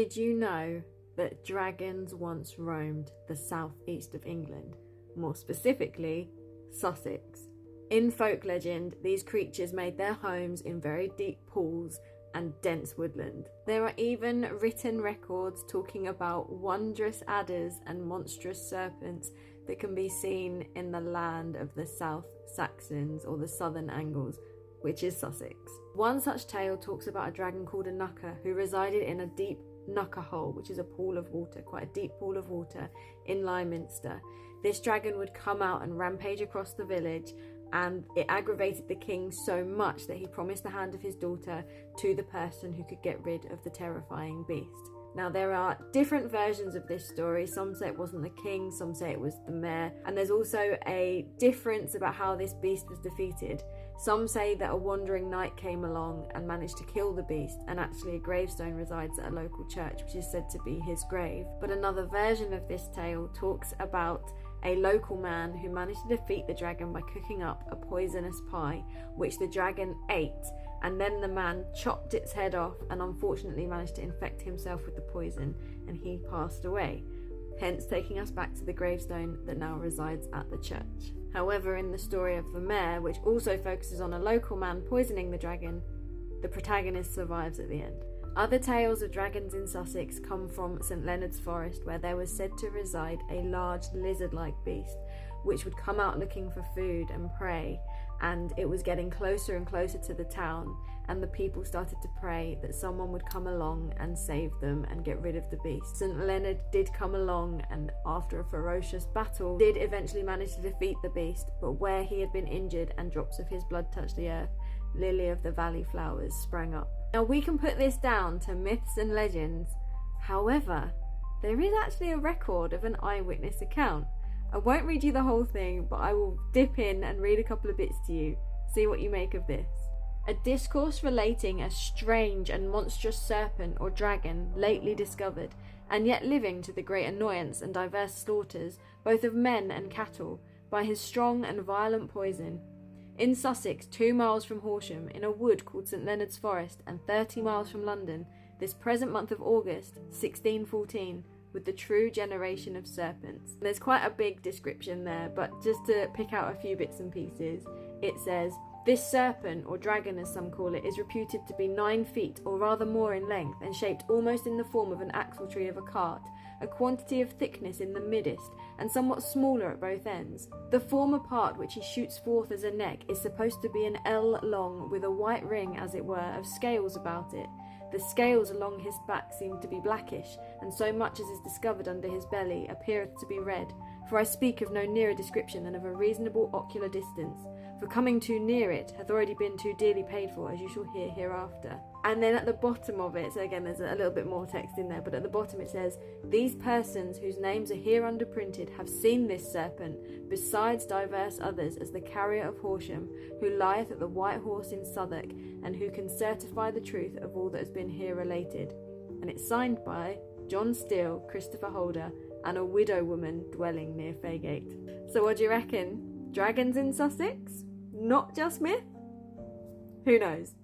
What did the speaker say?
Did you know that dragons once roamed the southeast of England, more specifically Sussex? In folk legend, these creatures made their homes in very deep pools and dense woodland. There are even written records talking about wondrous adders and monstrous serpents that can be seen in the land of the South Saxons, or the Southern Angles, which is Sussex. One such tale talks about a dragon called a Knucker who resided in a deep Knucker hole, which is a pool of water, quite a deep pool of water in Lyminster. This dragon would come out and rampage across the village, and it aggravated the king so much that he promised the hand of his daughter to the person who could get rid of the terrifying beast. Now, there are different versions of this story. Some say it wasn't the king, some say it was the mayor, and there's also a difference about how this beast was defeated. Some say that a wandering knight came along and managed to kill the beast, and actually a gravestone resides at a local church, which is said to be his grave. But another version of this tale talks about a local man who managed to defeat the dragon by cooking up a poisonous pie, which the dragon ate, and then the man chopped its head off and unfortunately managed to infect himself with the poison, and he passed away, hence taking us back to the gravestone that now resides at the church. However, in the story of the mayor, which also focuses on a local man poisoning the dragon, the protagonist survives at the end. Other tales of dragons in Sussex come from St Leonard's Forest, where there was said to reside a large lizard-like beast which would come out looking for food and prey, and it was getting closer and closer to the town, and the people started to pray that someone would come along and save them and get rid of the beast. St Leonard did come along, and after a ferocious battle did eventually manage to defeat the beast, but where he had been injured and drops of his blood touched the earth, lily of the valley flowers sprang up. Now, we can put this down to myths and legends. However, there is actually a record of an eyewitness account. I won't read you the whole thing, but I will dip in and read a couple of bits to you. See what you make of this. A discourse relating a strange and monstrous serpent or dragon lately discovered, and yet living to the great annoyance and diverse slaughters, both of men and cattle, by his strong and violent poison. In Sussex, 2 miles from Horsham, in a wood called St Leonard's Forest, and 30 miles from London, this present month of August, 1614, with the true generation of serpents. There's quite a big description there, but just to pick out a few bits and pieces, it says, this serpent, or dragon as some call it, is reputed to be 9 feet, or rather more in length, and shaped almost in the form of an axle-tree of a cart, a quantity of thickness in the middest, and somewhat smaller at both ends. The former part, which he shoots forth as a neck, is supposed to be an ell long, with a white ring, as it were, of scales about it. The scales along his back seem to be blackish, and so much as is discovered under his belly appeareth to be red. For I speak of no nearer description than of a reasonable ocular distance, for coming too near it hath already been too dearly paid for, as you shall hear hereafter. And then at the bottom of it, so again there's a little bit more text in there, but at the bottom it says, these persons whose names are here underprinted have seen this serpent, besides divers others, as the carrier of Horsham, who lieth at the White Horse in Southwark, and who can certify the truth of all that has been here related. And it's signed by John Steele, Christopher Holder, and a widow woman dwelling near Faygate. So what do you reckon? Dragons in Sussex? Not just myth? Who knows?